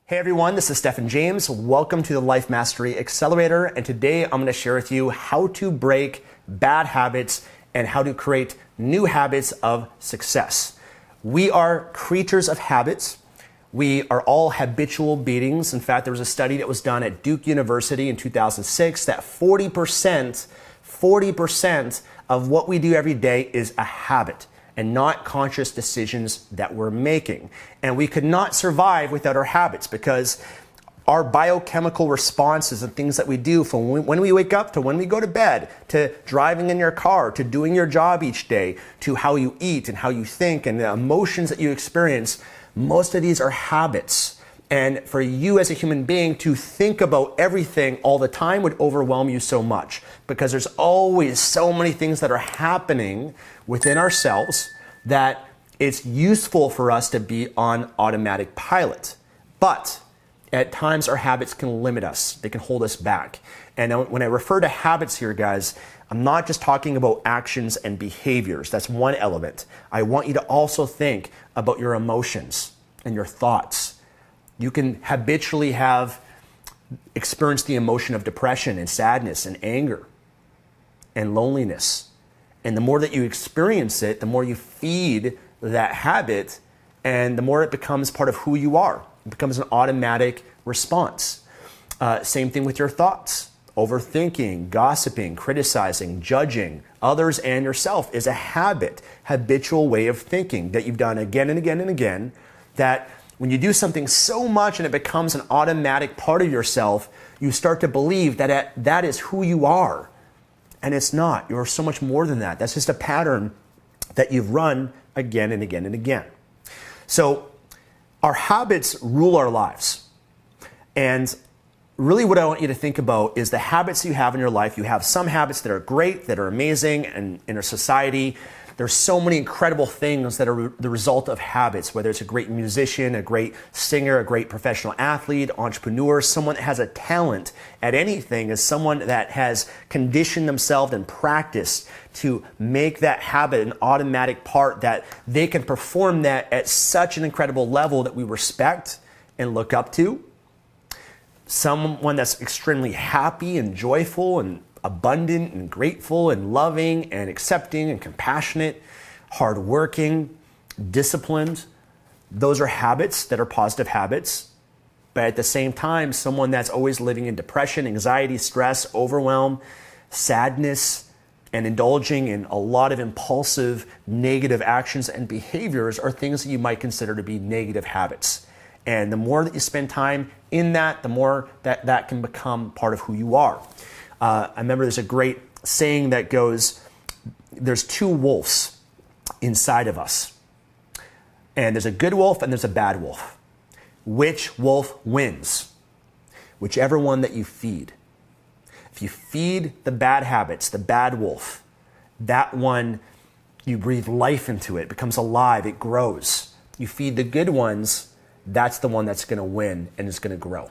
Hey everyone, this is Stephen James. Welcome to the Life Mastery Accelerator, and today I'm going to share with you how to break bad habits and how to create new habits of success. We are creatures of habits. We are all habitual beings. In fact, there was a study that was done at Duke University in 2006 that 40% of what we do every day is a habit and not conscious decisions that we're making. And we could not survive without our habits because our biochemical responses and things that we do from when we wake up to when we go to bed, to driving in your car, to doing your job each day, to how you eat and how you think and the emotions that you experience, most of these are habits. And for you as a human being to think about everything all the time would overwhelm you so much because there's always so many things that are happening within ourselves that it's useful for us to be on automatic pilot. But at times our habits can limit us. They can hold us back. And when I refer to habits here, guys, I'm not just talking about actions and behaviors. That's one element. I want you to also think about your emotions and your thoughts. You can habitually have experienced the emotion of depression and sadness and anger and loneliness. And the more that you experience it, the more you feed that habit and the more it becomes part of who you are. It becomes an automatic response. Same thing with your thoughts. Overthinking, gossiping, criticizing, judging others and yourself is a habitual way of thinking that you've done again and again and again, that when you do something so much and it becomes an automatic part of yourself, you start to believe that that is who you are. And it's not. You're so much more than that. That's just a pattern that you've run again and again and again. So our habits rule our lives. And really what I want you to think about is the habits you have in your life. You have some habits that are great, that are amazing, and in our society, there's so many incredible things that are the result of habits, whether it's a great musician, a great singer, a great professional athlete, entrepreneur, someone that has a talent at anything is someone that has conditioned themselves and practiced to make that habit an automatic part that they can perform that at such an incredible level that we respect and look up to. Someone that's extremely happy and joyful and abundant and grateful and loving and accepting and compassionate, hardworking, disciplined. Those are habits that are positive habits. But at the same time, someone that's always living in depression, anxiety, stress, overwhelm, sadness, and indulging in a lot of impulsive negative actions and behaviors are things that you might consider to be negative habits. And the more that you spend time in that, the more that can become part of who you are. I remember there's a great saying that goes, there's two wolves inside of us. And there's a good wolf and there's a bad wolf. Which wolf wins? Whichever one that you feed. If you feed the bad habits, the bad wolf, that one, you breathe life into it, it becomes alive, it grows. You feed the good ones, that's the one that's going to win and is going to grow.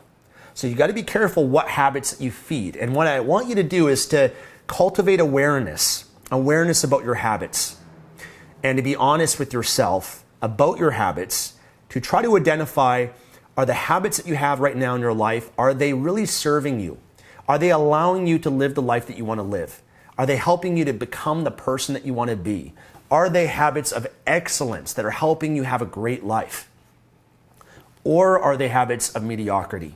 So you got to be careful what habits you feed. And what I want you to do is to cultivate awareness about your habits, and to be honest with yourself about your habits, to try to identify, are the habits that you have right now in your life, are they really serving you? Are they allowing you to live the life that you want to live? Are they helping you to become the person that you want to be? Are they habits of excellence that are helping you have a great life? Or are they habits of mediocrity?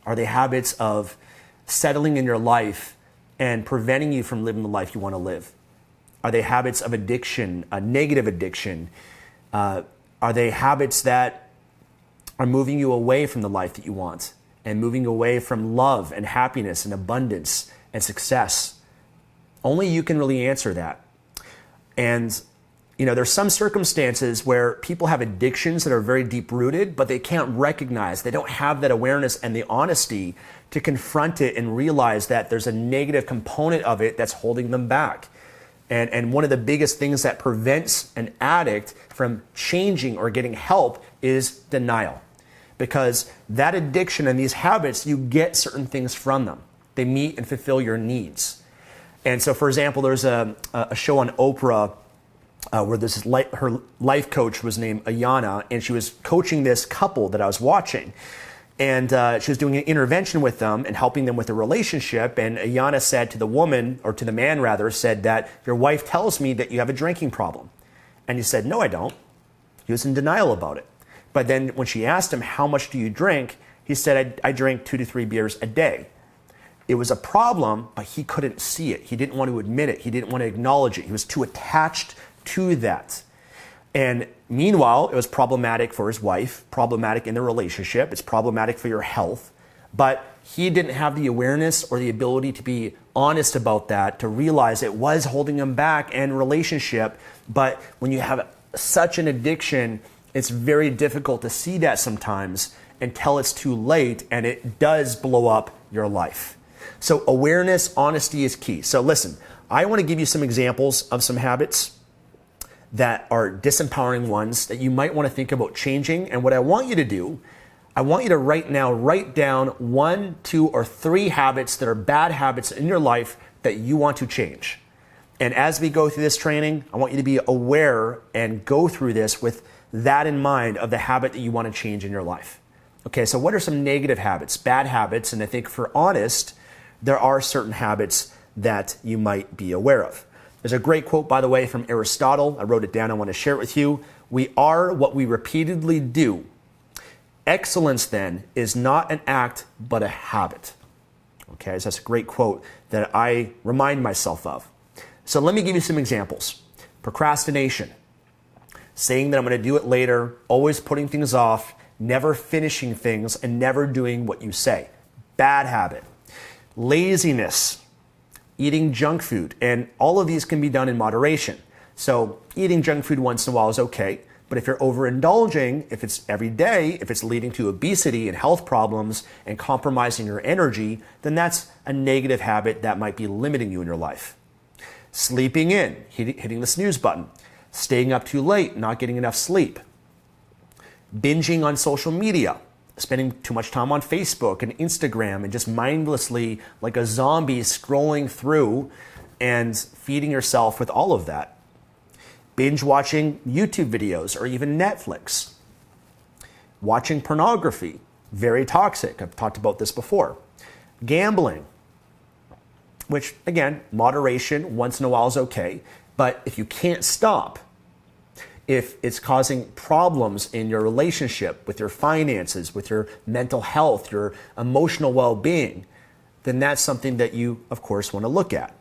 Are they habits of settling in your life and preventing you from living the life you want to live? Are they habits of addiction, a negative addiction? Are they habits that are moving you away from the life that you want and moving away from love and happiness and abundance and success? Only you can really answer that. And there's some circumstances where people have addictions that are very deep-rooted, but they can't recognize, they don't have that awareness and the honesty to confront it and realize that there's a negative component of it that's holding them back. And one of the biggest things that prevents an addict from changing or getting help is denial. Because that addiction and these habits, you get certain things from them. They meet and fulfill your needs. And so, for example, there's a show on Oprah where her life coach was named Ayana, and she was coaching this couple that I was watching. And she was doing an intervention with them and helping them with a relationship. And Ayana said to the woman, or to the man rather, said that your wife tells me that you have a drinking problem. And he said, no, I don't. He was in denial about it. But then when she asked him, how much do you drink? He said, I drink 2 to 3 beers a day. It was a problem, but he couldn't see it. He didn't want to admit it. He didn't want to acknowledge it. He was too attached to that. And meanwhile, it was problematic for his wife, problematic in the relationship. It's problematic for your health. But he didn't have the awareness or the ability to be honest about that, to realize it was holding him back and relationship. But when you have such an addiction, it's very difficult to see that sometimes until it's too late, and it does blow up your life. So awareness, honesty is key. So listen, I want to give you some examples of some habits that are disempowering ones that you might want to think about changing. And what I want you to do, I want you to right now write down 1, 2, or 3 habits that are bad habits in your life that you want to change. And as we go through this training, I want you to be aware and go through this with that in mind of the habit that you want to change in your life. Okay, so what are some negative habits, bad habits? And I think for honest, there are certain habits that you might be aware of. There's a great quote, by the way, from Aristotle. I wrote it down. I want to share it with you. We are what we repeatedly do. Excellence, then, is not an act, but a habit. Okay, so that's a great quote that I remind myself of. So let me give you some examples. Procrastination. Saying that I'm going to do it later, always putting things off, never finishing things, and never doing what you say. Bad habit. Laziness. Eating junk food, and all of these can be done in moderation. So eating junk food once in a while is okay, but if you're overindulging, if it's every day, if it's leading to obesity and health problems and compromising your energy, then that's a negative habit that might be limiting you in your life. Sleeping in, hitting the snooze button, staying up too late, not getting enough sleep, binging on social media, spending too much time on Facebook and Instagram and just mindlessly like a zombie scrolling through and feeding yourself with all of that. Binge watching YouTube videos or even Netflix. Watching pornography, very toxic. I've talked about this before. Gambling, which again, moderation once in a while is okay, but if you can't stop, if it's causing problems in your relationship, with your finances, with your mental health, your emotional well-being, then that's something that you, of course, want to look at.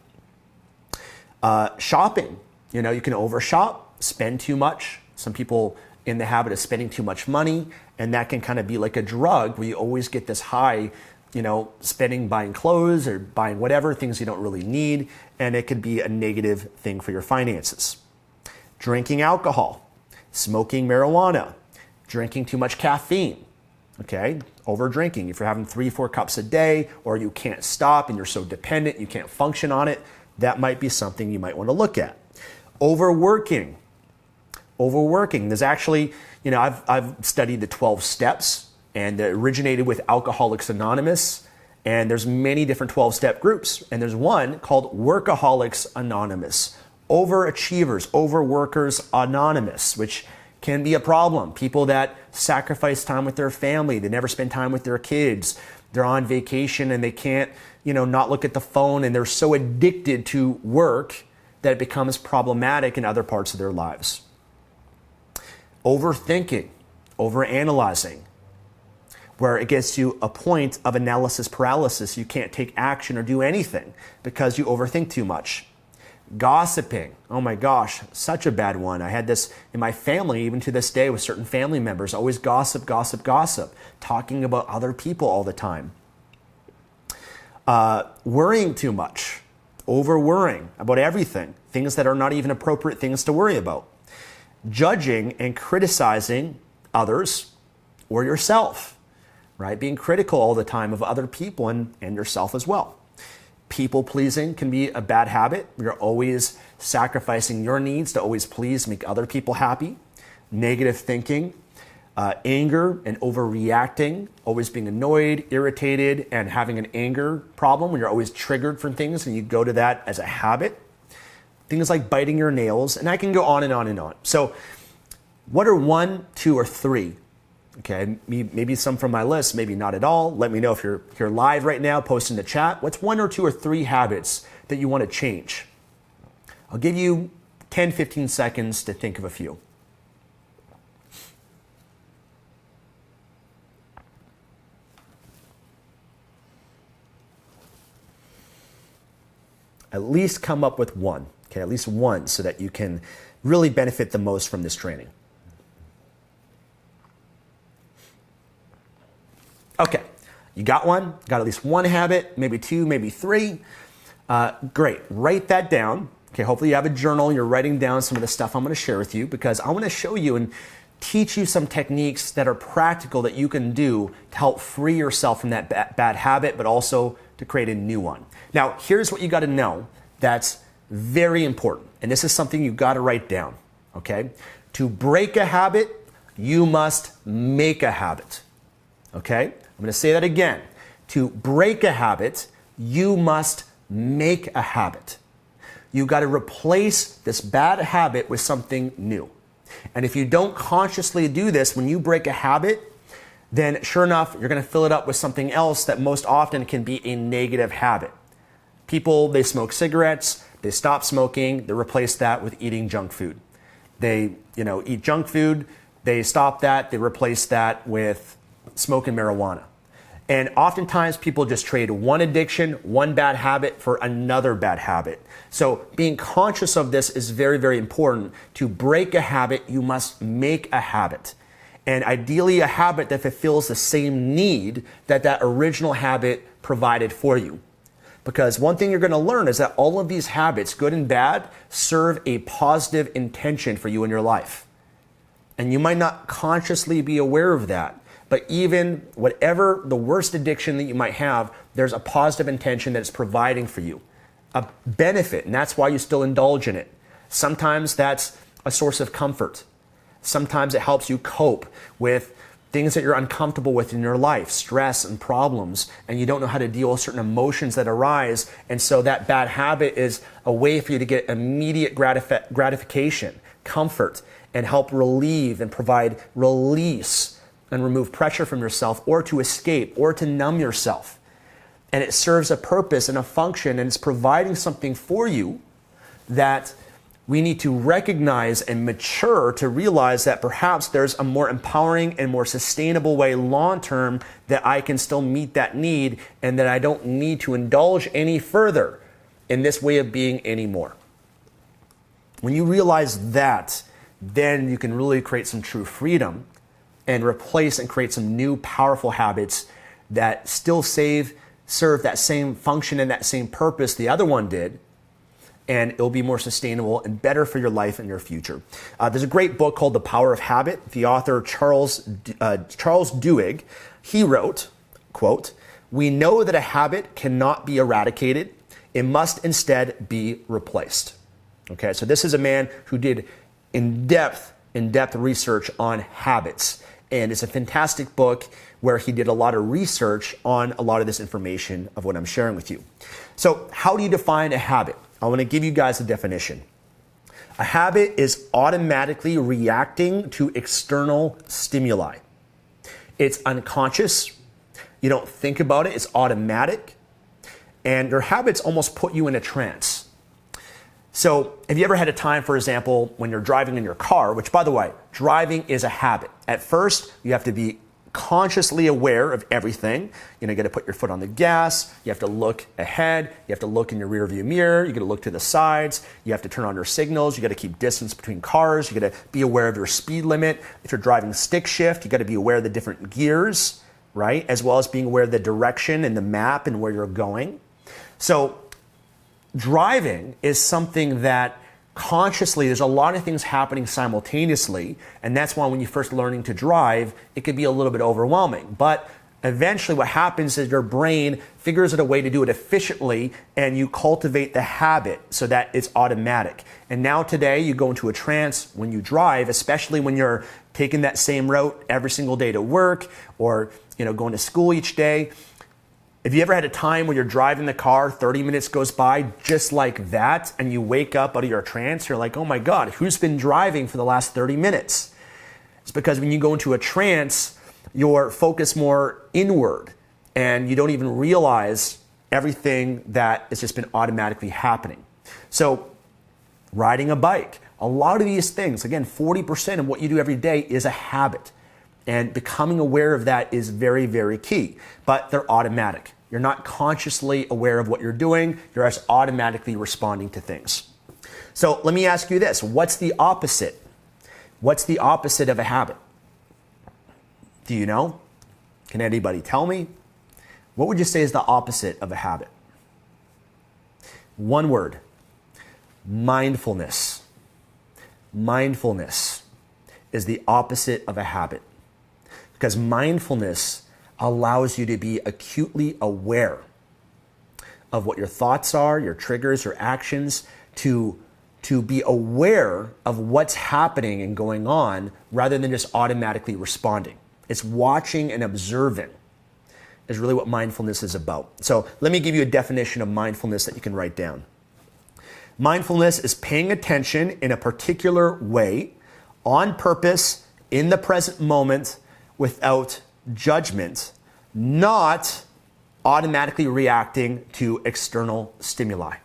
Shopping, you can overshop, spend too much. Some people in the habit of spending too much money, and that can kind of be like a drug where you always get this high, spending, buying clothes or buying whatever, things you don't really need, and it could be a negative thing for your finances. Drinking alcohol, smoking marijuana, drinking too much caffeine, okay? Over drinking. If you're having 3-4 cups a day or you can't stop and you're so dependent you can't function on it, that might be something you might want to look at. Overworking. There's actually, I've studied the 12 steps, and it originated with Alcoholics Anonymous, and there's many different 12-step groups, and there's one called Workaholics Anonymous. Overachievers, Overworkers Anonymous, which can be a problem. People that sacrifice time with their family, they never spend time with their kids, they're on vacation and they can't, not look at the phone, and they're so addicted to work that it becomes problematic in other parts of their lives. Overthinking, overanalyzing, where it gets to a point of analysis paralysis. You can't take action or do anything because you overthink too much. Gossiping. Oh my gosh, such a bad one. I had this in my family, even to this day, with certain family members. Always gossip, talking about other people all the time. Worrying too much, over-worrying about everything, things that are not even appropriate things to worry about. Judging and criticizing others or yourself, right? Being critical all the time of other people and yourself as well. People pleasing can be a bad habit. You're always sacrificing your needs to always please, make other people happy. Negative thinking, anger and overreacting, always being annoyed, irritated, and having an anger problem when you're always triggered from things and you go to that as a habit. Things like biting your nails, and I can go on and on and on. So what are 1, 2, or 3 Okay, maybe some from my list, maybe not at all. Let me know if you're live right now, post in the chat. What's 1 or 2 or 3 habits that you want to change? I'll give you 10, 15 seconds to think of a few. At least come up with one, okay, at least one, so that you can really benefit the most from this training. Okay, you got one, got at least one habit, maybe 2, maybe 3. Great, write that down. Okay, hopefully you have a journal, you're writing down some of the stuff I'm gonna share with you, because I wanna show you and teach you some techniques that are practical that you can do to help free yourself from that bad habit, but also to create a new one. Now, here's what you gotta know that's very important, and this is something you gotta write down, okay? To break a habit, you must make a habit, okay? I'm gonna say that again. To break a habit, you must make a habit. You gotta replace this bad habit with something new. And if you don't consciously do this, when you break a habit, then sure enough, you're gonna fill it up with something else that most often can be a negative habit. People, they smoke cigarettes, they stop smoking, they replace that with eating junk food. They, eat junk food, they stop that, they replace that with smoking marijuana. And oftentimes people just trade one addiction, one bad habit for another bad habit. So being conscious of this is very, very important. To break a habit, you must make a habit. And ideally a habit that fulfills the same need that that original habit provided for you. Because one thing you're going to learn is that all of these habits, good and bad, serve a positive intention for you in your life. And you might not consciously be aware of that. But even whatever the worst addiction that you might have, there's a positive intention that it's providing for you, a benefit, and that's why you still indulge in it. Sometimes that's a source of comfort. Sometimes it helps you cope with things that you're uncomfortable with in your life, stress and problems, and you don't know how to deal with certain emotions that arise. And so that bad habit is a way for you to get immediate gratification, comfort, and help relieve and provide release and remove pressure from yourself, or to escape, or to numb yourself. And it serves a purpose and a function, and it's providing something for you that we need to recognize and mature to realize that perhaps there's a more empowering and more sustainable way long-term that I can still meet that need, and that I don't need to indulge any further in this way of being anymore. When you realize that, then you can really create some true freedom and replace and create some new powerful habits that still serve that same function and that same purpose the other one did, and it'll be more sustainable and better for your life and your future. There's a great book called The Power of Habit. The author, Charles Duhigg, he wrote, quote, "We know that a habit cannot be eradicated. It must instead be replaced." Okay, so this is a man who did in-depth research on habits. And it's a fantastic book where he did a lot of research on a lot of this information of what I'm sharing with you. So how do you define a habit? I want to give you guys a definition. A habit is automatically reacting to external stimuli. It's unconscious. You don't think about it. It's automatic. And your habits almost put you in a trance. So have you ever had a time, for example, when you're driving in your car, which, by the way, driving is a habit. At first, you have to be consciously aware of everything. You got to put your foot on the gas. You have to look ahead. You have to look in your rear view mirror. You got to look to the sides. You have to turn on your signals. You got to keep distance between cars. You got to be aware of your speed limit. If you're driving stick shift, you got to be aware of the different gears, right? As well as being aware of the direction and the map and where you're going. So driving is something that consciously, there's a lot of things happening simultaneously, and that's why when you're first learning to drive, it can be a little bit overwhelming. But eventually what happens is your brain figures out a way to do it efficiently, and you cultivate the habit so that it's automatic. And now today, you go into a trance when you drive, especially when you're taking that same route every single day to work, or going to school each day. Have you ever had a time when you're driving the car, 30 minutes goes by just like that, and you wake up out of your trance? You're like, oh my God, who's been driving for the last 30 minutes? It's because when you go into a trance, you're focused more inward and you don't even realize everything that has just been automatically happening. So riding a bike, a lot of these things, again, 40% of what you do every day is a habit. And becoming aware of that is very, very key. But they're automatic. You're not consciously aware of what you're doing. You're just automatically responding to things. So let me ask you this. What's the opposite? What's the opposite of a habit? Do you know? Can anybody tell me? What would you say is the opposite of a habit? One word. Mindfulness. Mindfulness is the opposite of a habit. Because mindfulness allows you to be acutely aware of what your thoughts are, your triggers, your actions, to be aware of what's happening and going on rather than just automatically responding. It's watching and observing is really what mindfulness is about. So let me give you a definition of mindfulness that you can write down. Mindfulness is paying attention in a particular way, on purpose, in the present moment, without judgment, not automatically reacting to external stimuli.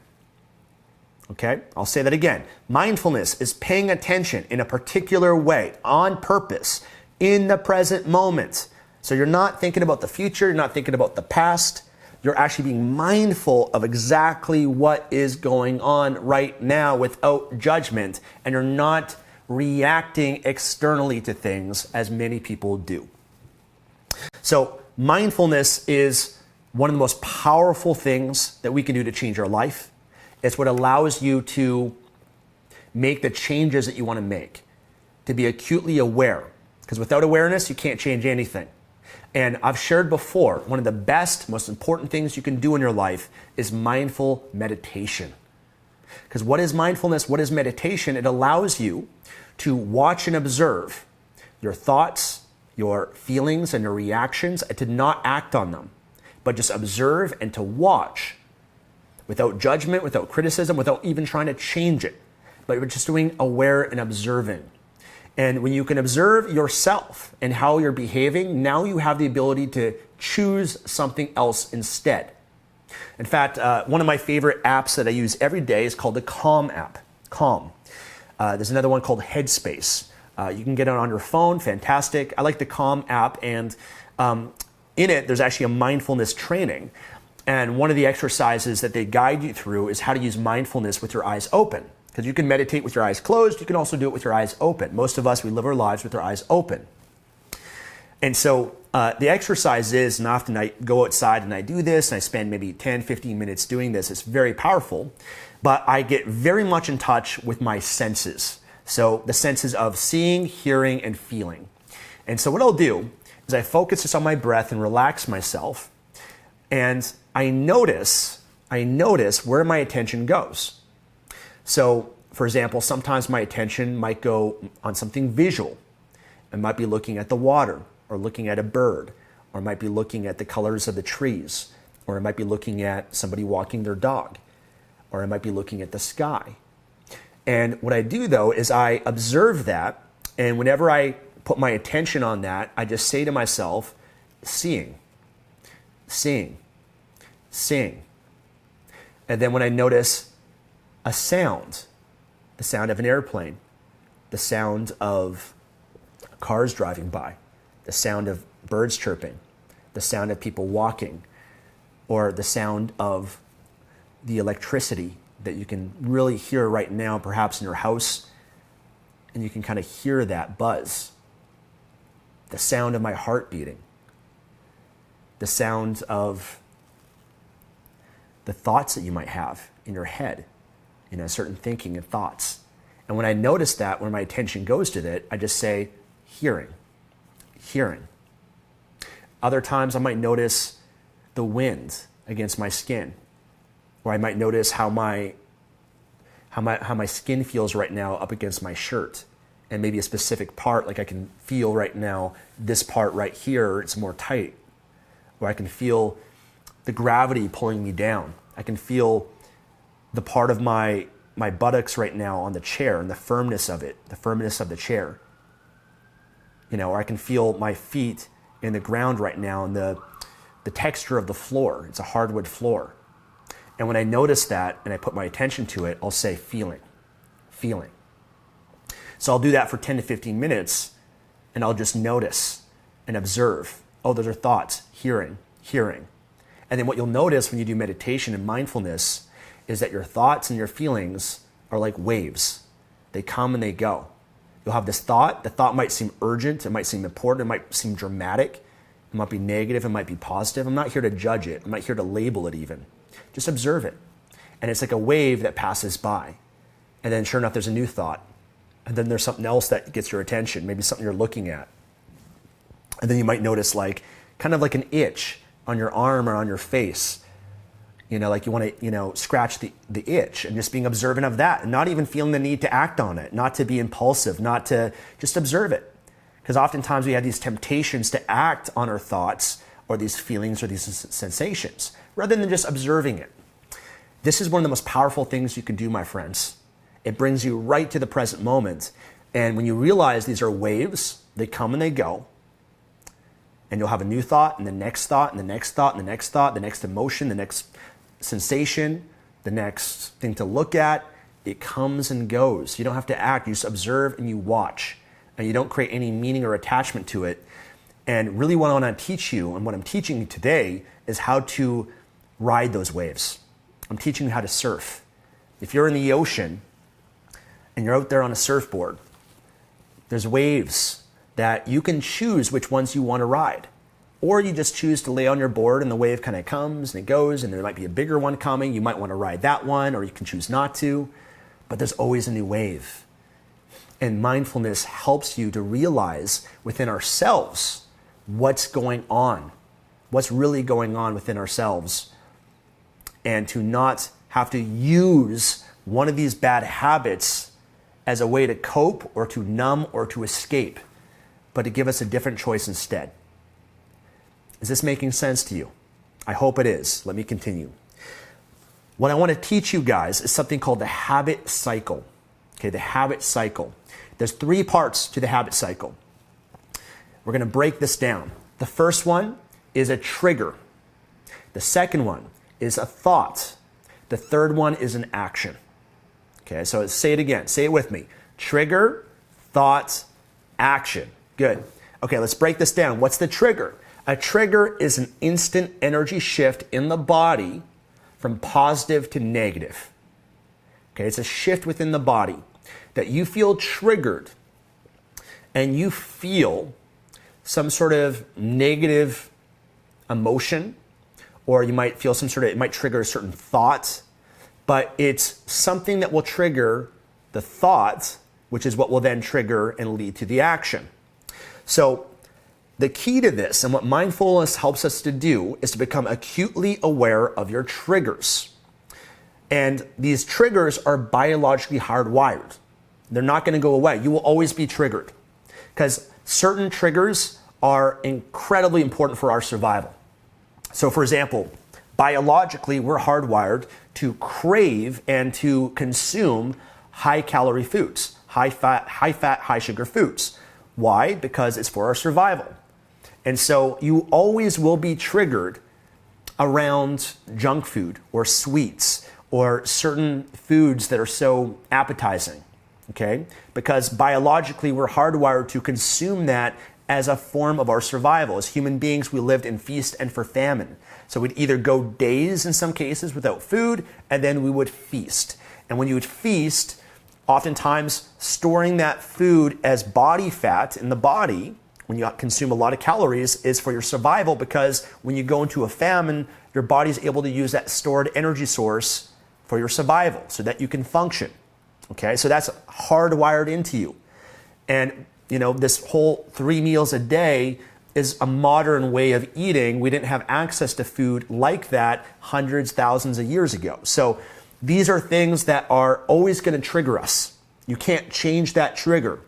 Okay, I'll say that again. Mindfulness is paying attention in a particular way, on purpose, in the present moment. So you're not thinking about the future, you're not thinking about the past, you're actually being mindful of exactly what is going on right now without judgment, and you're not reacting externally to things as many people do. So mindfulness is one of the most powerful things that we can do to change our life. It's what allows you to make the changes that you want to make, to be acutely aware. Because without awareness, you can't change anything. And I've shared before, one of the best, most important things you can do in your life is mindful meditation. Because what is mindfulness? What is meditation? It allows you to watch and observe your thoughts, your feelings, and your reactions, and to not act on them, but just observe and to watch without judgment, without criticism, without even trying to change it, but you're just doing aware and observing. And when you can observe yourself and how you're behaving, now you have the ability to choose something else instead. In fact, one of my favorite apps that I use every day is called the Calm app. Calm. There's another one called Headspace. You can get it on your phone. Fantastic. I like the Calm app, and in it, there's actually a mindfulness training. And one of the exercises that they guide you through is how to use mindfulness with your eyes open. Because you can meditate with your eyes closed. You can also do it with your eyes open. Most of us, we live our lives with our eyes open. And so the exercise is, and often I go outside and I do this, and I spend maybe 10, 15 minutes doing this. It's very powerful, but I get very much in touch with my senses. So the senses of seeing, hearing, and feeling. And so what I'll do is I focus just on my breath and relax myself, and I notice where my attention goes. So, for example, sometimes my attention might go on something visual. I might be looking at the water, or looking at a bird, or I might be looking at the colors of the trees, or I might be looking at somebody walking their dog, or I might be looking at the sky. And what I do, though, is I observe that, and whenever I put my attention on that, I just say to myself, seeing, seeing, seeing. And then when I notice a sound, the sound of an airplane, the sound of cars driving by, the sound of birds chirping, the sound of people walking, or the sound of the electricity that you can really hear right now, perhaps in your house, and you can kind of hear that buzz. The sound of my heart beating, the sound of the thoughts that you might have in your head, certain thinking and thoughts. And when I notice that, when my attention goes to that, I just say, hearing, hearing. Other times I might notice the wind against my skin, or I might notice how my skin feels right now up against my shirt, and maybe a specific part, like I can feel right now this part right here, it's more tight, or I can feel the gravity pulling me down. I can feel the part of my buttocks right now on the chair and the firmness of it, the firmness of the chair. Or I can feel my feet in the ground right now and the texture of the floor. It's a hardwood floor. And when I notice that and I put my attention to it, I'll say feeling, feeling. So I'll do that for 10 to 15 minutes and I'll just notice and observe. Oh, those are thoughts, hearing, hearing. And then what you'll notice when you do meditation and mindfulness is that your thoughts and your feelings are like waves. They come and they go. You'll have this thought. The thought might seem urgent. It might seem important. It might seem dramatic. It might be negative. It might be positive. I'm not here to judge it. I'm not here to label it even. Just observe it. And it's like a wave that passes by. And then sure enough, there's a new thought. And then there's something else that gets your attention, maybe something you're looking at. And then you might notice kind of like an itch on your arm or on your face. Like you want to, scratch the itch and just being observant of that and not even feeling the need to act on it, not to be impulsive, not to just observe it. Because oftentimes we have these temptations to act on our thoughts or these feelings or these sensations rather than just observing it. This is one of the most powerful things you can do, my friends. It brings you right to the present moment. And when you realize these are waves, they come and they go. And you'll have a new thought and the next thought and the next thought and the next thought, the next emotion, the next sensation, the next thing to look at. It comes and goes. You don't have to act. You just observe and you watch. And you don't create any meaning or attachment to it. And really what I want to teach you and what I'm teaching you today is how to ride those waves. I'm teaching you how to surf. If you're in the ocean and you're out there on a surfboard, there's waves that you can choose which ones you want to ride. Or you just choose to lay on your board and the wave kind of comes and it goes and there might be a bigger one coming. You might want to ride that one or you can choose not to. But there's always a new wave. And mindfulness helps you to realize within ourselves what's going on, what's really going on within ourselves, and to not have to use one of these bad habits as a way to cope or to numb or to escape, but to give us a different choice instead. Is this making sense to you? I hope it is. Let me continue. What I want to teach you guys is something called the habit cycle. Okay, the habit cycle. There's 3 parts to the habit cycle. We're going to break this down. The first one is a trigger. The second one is a thought. The third one is an action. Okay, so say it again. Say it with me. Trigger, thought, action. Good. Okay, let's break this down. What's the trigger? A trigger is an instant energy shift in the body from positive to negative. Okay, it's a shift within the body that you feel triggered and you feel some sort of negative emotion, or you might feel it might trigger a certain thought, but it's something that will trigger the thought, which is what will then trigger and lead to the action. So the key to this and what mindfulness helps us to do is to become acutely aware of your triggers. And these triggers are biologically hardwired. They're not going to go away. You will always be triggered because certain triggers are incredibly important for our survival. So for example, biologically, we're hardwired to crave and to consume high-calorie foods, high-fat, high-sugar foods. Why? Because it's for our survival. And so you always will be triggered around junk food or sweets or certain foods that are so appetizing, okay? Because biologically, we're hardwired to consume that as a form of our survival. As human beings, we lived in feast and for famine. So we'd either go days in some cases without food, and then we would feast. And when you would feast, oftentimes storing that food as body fat in the body, when you consume a lot of calories, is for your survival, because when you go into a famine, your body's able to use that stored energy source for your survival so that you can function. Okay, so that's hardwired into you. And this whole 3 meals a day is a modern way of eating. We didn't have access to food like that hundreds, thousands of years ago. So these are things that are always going to trigger us. You can't change that trigger.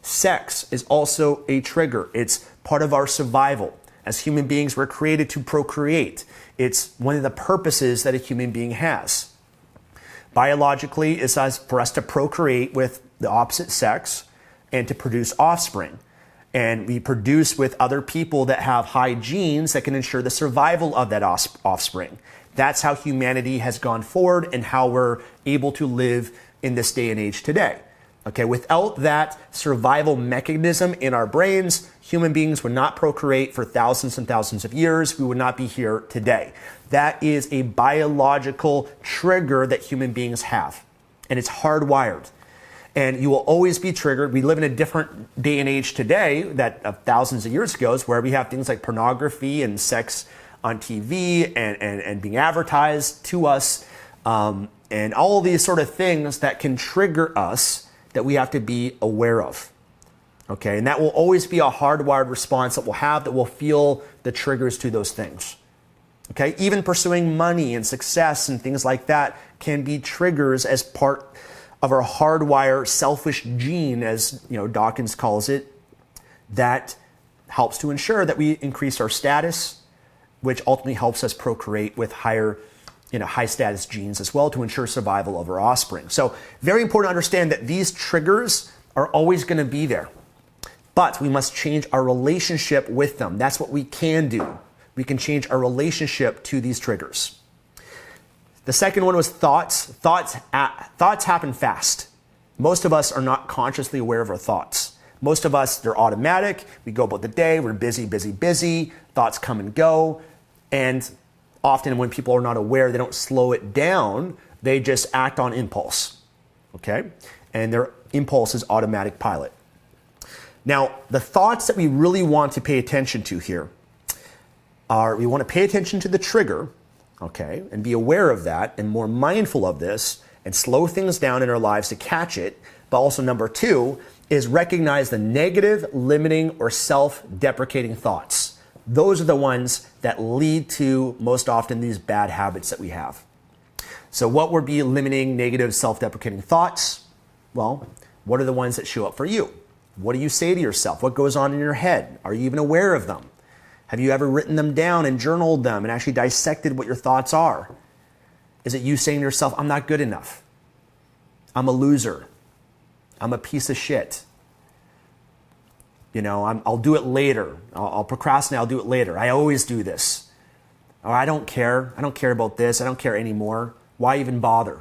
Sex is also a trigger. It's part of our survival. As human beings, we're created to procreate. It's one of the purposes that a human being has. Biologically, it's for us to procreate with the opposite sex and to produce offspring. And we produce with other people that have high genes that can ensure the survival of that offspring. That's how humanity has gone forward and how we're able to live in this day and age today. Okay, without that survival mechanism in our brains, human beings would not procreate for thousands and thousands of years. We would not be here today. That is a biological trigger that human beings have, and it's hardwired. And you will always be triggered. We live in a different day and age today that of thousands of years ago, where we have things like pornography and sex on TV and being advertised to us, and all these sort of things that can trigger us that we have to be aware of. Okay, and that will always be a hardwired response that we'll have, that will feel the triggers to those things. Okay, even pursuing money and success and things like that can be triggers as part of our hardwire selfish gene, as Dawkins calls it, that helps to ensure that we increase our status, which ultimately helps us procreate with higher, high status genes as well to ensure survival of our offspring. So very important to understand that these triggers are always going to be there, but we must change our relationship with them. That's what we can do. We can change our relationship to these triggers. The second one was thoughts. Thoughts happen fast. Most of us are not consciously aware of our thoughts. Most of us, they're automatic. We go about the day, we're busy, busy, busy. Thoughts come and go. And often when people are not aware, they don't slow it down. They just act on impulse. Okay? And their impulse is automatic pilot. Now, the thoughts that we really want to pay attention to here are, we want to pay attention to the trigger, okay, and be aware of that and more mindful of this and slow things down in our lives to catch it. But also number two is recognize the negative, limiting, or self-deprecating thoughts. Those are the ones that lead to most often these bad habits that we have. So what would be limiting, negative, self-deprecating thoughts? Well, what are the ones that show up for you? What do you say to yourself? What goes on in your head? Are you even aware of them? Have you ever written them down and journaled them and actually dissected what your thoughts are? Is it you saying to yourself, I'm not good enough. I'm a loser. I'm a piece of shit. I'll do it later. I'll procrastinate. I'll do it later. I always do this. Or I don't care. I don't care about this. I don't care anymore. Why even bother?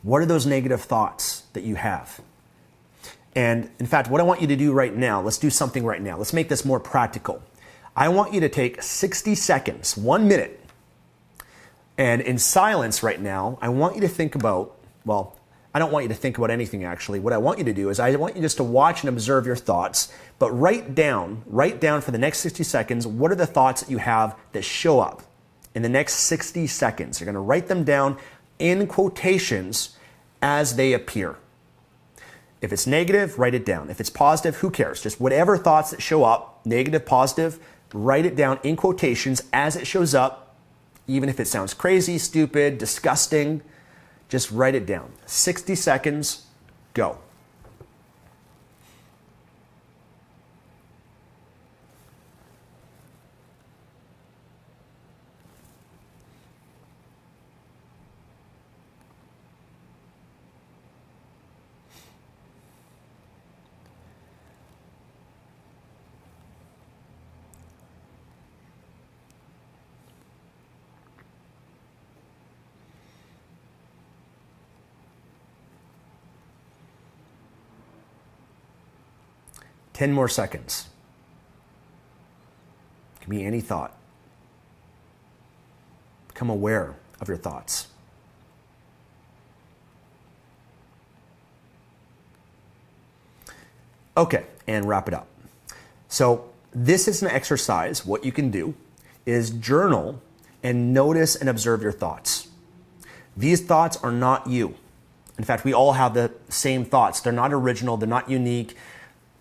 What are those negative thoughts that you have? And in fact, what I want you to do right now, let's do something right now. Let's make this more practical. I want you to take 60 seconds, 1 minute, and in silence right now, I want you to think about, well, I don't want you to think about anything actually. What I want you to do is I want you just to watch and observe your thoughts, but write down for the next 60 seconds, what are the thoughts that you have that show up in the next 60 seconds. You're going to write them down in quotations as they appear. If it's negative, write it down. If it's positive, who cares? Just whatever thoughts that show up, negative, positive, write it down in quotations as it shows up, even if it sounds crazy, stupid, disgusting, just write it down. 60 seconds, go. Ten more seconds. It can be any thought. Become aware of your thoughts. Okay, and wrap it up. So this is an exercise. What you can do is journal and notice and observe your thoughts. These thoughts are not you. In fact, we all have the same thoughts. They're not original. They're not unique.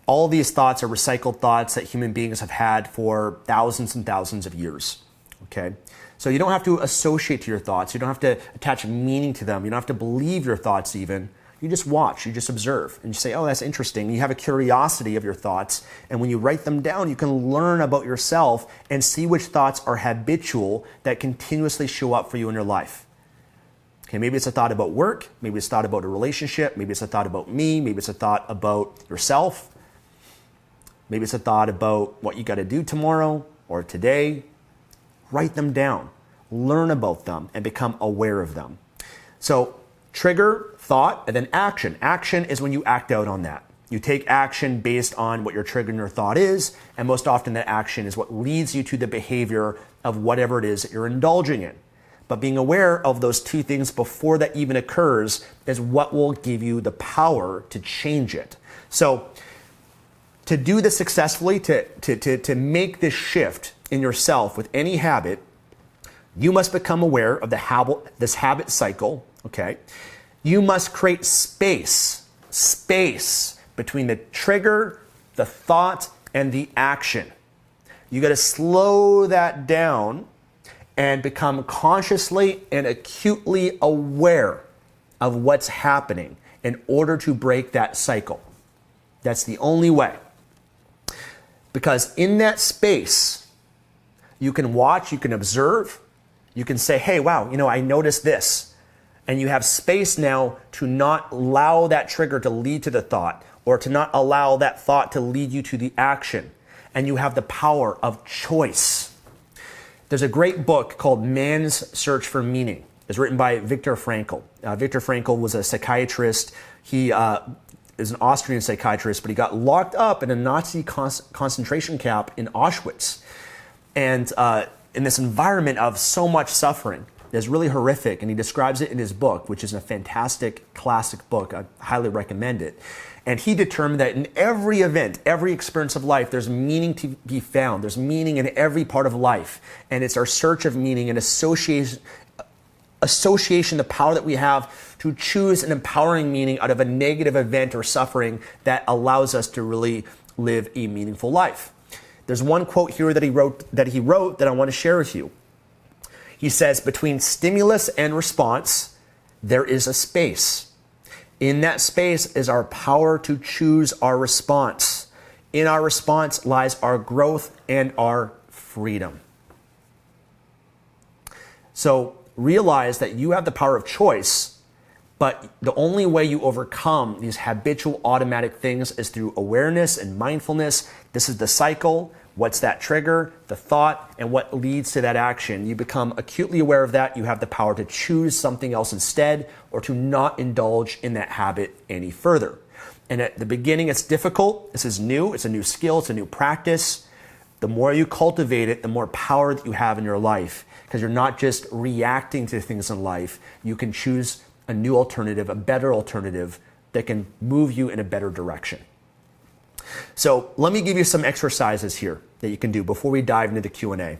All these thoughts are recycled thoughts that human beings have had for thousands and thousands of years. Okay? So you don't have to associate to your thoughts. You don't have to attach meaning to them. You don't have to believe your thoughts even. You just watch, you just observe, and you say, oh, that's interesting. You have a curiosity of your thoughts, and when you write them down, you can learn about yourself and see which thoughts are habitual that continuously show up for you in your life. Okay, maybe it's a thought about work, maybe it's a thought about a relationship, maybe it's a thought about me, maybe it's a thought about yourself. Maybe it's a thought about what you got to do tomorrow or today. Write them down, learn about them, and become aware of them. So trigger, thought, and then action. Action is when you act out on that. You take action based on what your trigger and your thought is, and most often that action is what leads you to the behavior of whatever it is that you're indulging in. But being aware of those two things before that even occurs is what will give you the power to change it. So to do this successfully, to make this shift in yourself with any habit, you must become aware of this habit cycle, okay? You must create space between the trigger, the thought, and the action. You got to slow that down and become consciously and acutely aware of what's happening in order to break that cycle. That's the only way. Because in that space, you can watch, you can observe, you can say, hey, wow, I noticed this. And you have space now to not allow that trigger to lead to the thought, or to not allow that thought to lead you to the action. And you have the power of choice. There's a great book called Man's Search for Meaning. It's written by Viktor Frankl. Viktor Frankl was a psychiatrist. He is an Austrian psychiatrist, but he got locked up in a Nazi concentration camp in Auschwitz. And in this environment of so much suffering, it's really horrific. And he describes it in his book, which is a fantastic classic book. I highly recommend it. And he determined that in every event, every experience of life, there's meaning to be found. There's meaning in every part of life. And it's our search of meaning and association, the power that we have to choose an empowering meaning out of a negative event or suffering that allows us to really live a meaningful life. There's one quote here that he wrote that I want to share with you. He says, between stimulus and response, there is a space. In that space is our power to choose our response. In our response lies our growth and our freedom. So realize that you have the power of choice, but the only way you overcome these habitual automatic things is through awareness and mindfulness. This is the cycle. What's that trigger, the thought, and what leads to that action? You become acutely aware of that. You have the power to choose something else instead, or to not indulge in that habit any further. And at the beginning, it's difficult. This is new. It's a new skill. It's a new practice. The more you cultivate it, the more power that you have in your life, because you're not just reacting to things in life. You can choose a new alternative, a better alternative that can move you in a better direction. So let me give you some exercises here that you can do before we dive into the Q&A.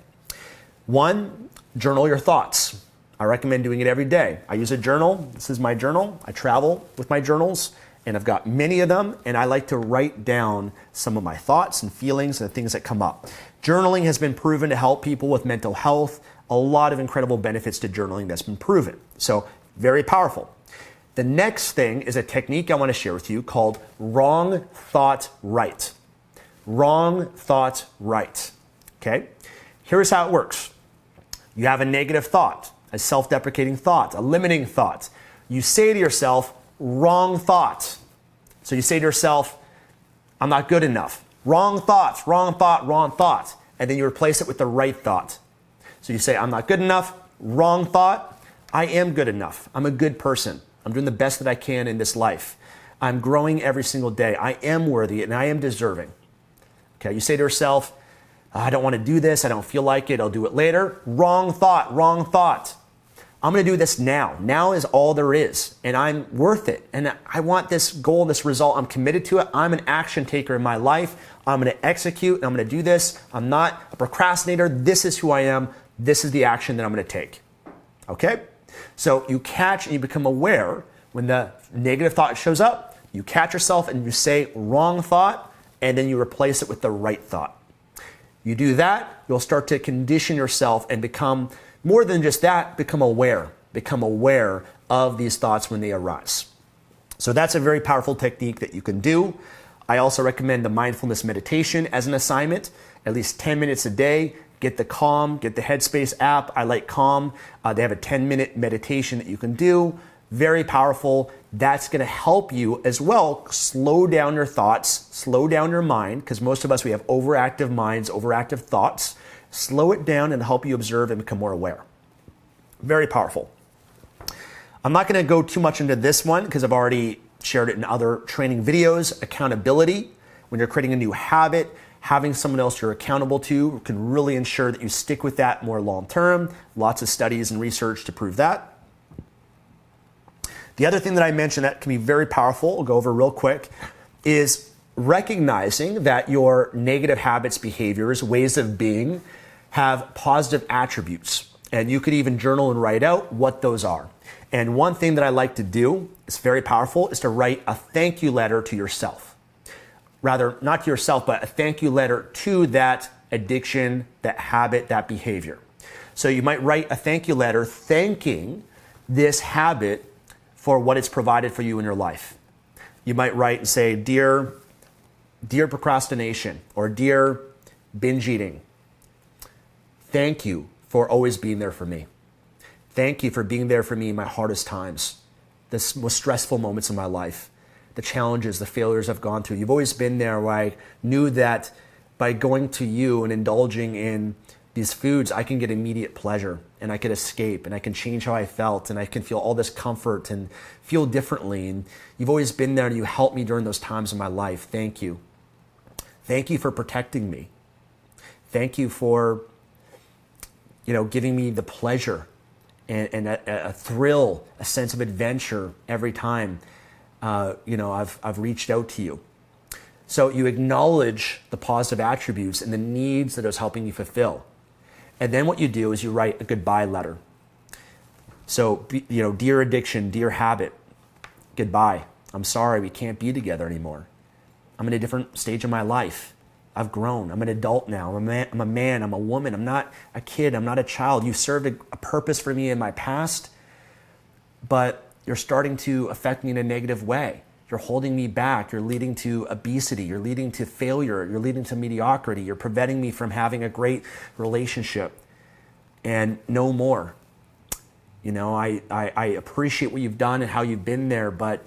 One, journal your thoughts. I recommend doing it every day. I use a journal. This is my journal. I travel with my journals, and I've got many of them, and I like to write down some of my thoughts and feelings and things that come up. Journaling has been proven to help people with mental health. A lot of incredible benefits to journaling that's been proven. So very powerful. The next thing is a technique I want to share with you called wrong thought right. Wrong thought right. Okay? Here's how it works. You have a negative thought, a self-deprecating thought, a limiting thought. You say to yourself, wrong thought. So you say to yourself, I'm not good enough. Wrong thoughts, wrong thought, wrong thought. And then you replace it with the right thought. So you say, I'm not good enough. Wrong thought. I am good enough. I'm a good person. I'm doing the best that I can in this life. I'm growing every single day. I am worthy and I am deserving. Okay, you say to yourself, I don't want to do this. I don't feel like it. I'll do it later. Wrong thought, wrong thought. I'm going to do this now. Now is all there is. And I'm worth it. And I want this goal, this result. I'm committed to it. I'm an action taker in my life. I'm going to execute and I'm going to do this. I'm not a procrastinator. This is who I am. This is the action that I'm going to take. Okay? So you catch and you become aware when the negative thought shows up. You catch yourself and you say wrong thought, and then you replace it with the right thought. You do that, you'll start to condition yourself and become more than just that, become aware of these thoughts when they arise. So that's a very powerful technique that you can do. I also recommend the mindfulness meditation as an assignment, at least 10 minutes a day. Get the Calm, get the Headspace app. I like Calm. They have a 10-minute meditation that you can do. Very powerful. that's going to help you as well slow down your thoughts, slow down your mind, because most of us, we have overactive minds, overactive thoughts. Slow it down and help you observe and become more aware. Very powerful. I'm not going to go too much into this one because I've already shared it in other training videos. Accountability, when you're creating a new habit, having someone else you're accountable to can really ensure that you stick with that more long term. Lots of studies and research to prove that. The other thing that I mentioned that can be very powerful, we'll go over real quick, is recognizing that your negative habits, behaviors, ways of being have positive attributes. And you could even journal and write out what those are. And one thing that I like to do, it's very powerful, is to write a thank you letter to yourself. Rather, not to yourself, but a thank you letter to that addiction, that habit, that behavior. So you might write a thank you letter thanking this habit for what it's provided for you in your life. You might write and say, dear procrastination, or dear binge eating, thank you for always being there for me. Thank you for being there for me in my hardest times, the most stressful moments in my life, the challenges, the failures I've gone through. You've always been there where I knew that by going to you and indulging in these foods, I can get immediate pleasure and I can escape and I can change how I felt and I can feel all this comfort and feel differently. And you've always been there and you helped me during those times in my life. Thank you. Thank you for protecting me. Thank you for, giving me the pleasure and a thrill, a sense of adventure every time, I've reached out to you. So you acknowledge the positive attributes and the needs that it was helping you fulfill. And then what you do is you write a goodbye letter. So, dear addiction, dear habit, goodbye. I'm sorry, we can't be together anymore. I'm in a different stage of my life. I've grown. I'm an adult now. I'm a man. I'm a woman. I'm not a kid. I'm not a child. You served a purpose for me in my past, but you're starting to affect me in a negative way. You're holding me back. You're leading to obesity. You're leading to failure. You're leading to mediocrity. You're preventing me from having a great relationship and no more. I appreciate what you've done and how you've been there, but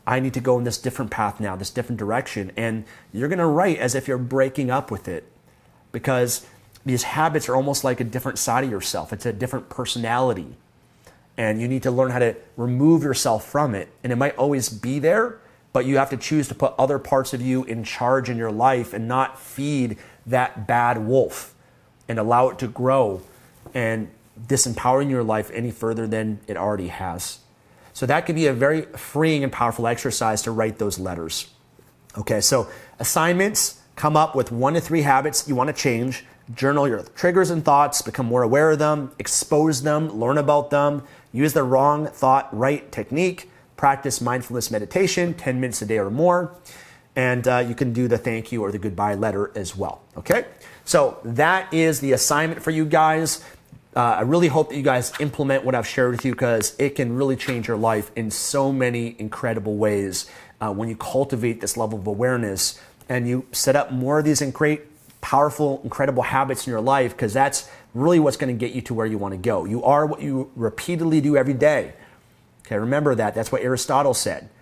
I need to go in this different path now, this different direction. And you're going to write as if you're breaking up with it, because these habits are almost like a different side of yourself. It's a different personality. And you need to learn how to remove yourself from it. And it might always be there, but you have to choose to put other parts of you in charge in your life and not feed that bad wolf and allow it to grow and disempowering your life any further than it already has. So that can be a very freeing and powerful exercise to write those letters. Okay, so assignments, come up with 1 to 3 habits you want to change. Journal your triggers and thoughts, become more aware of them, expose them, learn about them, use the wrong thought right technique, practice mindfulness meditation, 10 minutes a day or more, and you can do the thank you or the goodbye letter as well, okay? So that is the assignment for you guys. I really hope that you guys implement what I've shared with you, because it can really change your life in so many incredible ways when you cultivate this level of awareness and you set up more of these great, powerful, incredible habits in your life, because that's really what's going to get you to where you want to go. You are what you repeatedly do every day. Okay, remember that. That's what Aristotle said.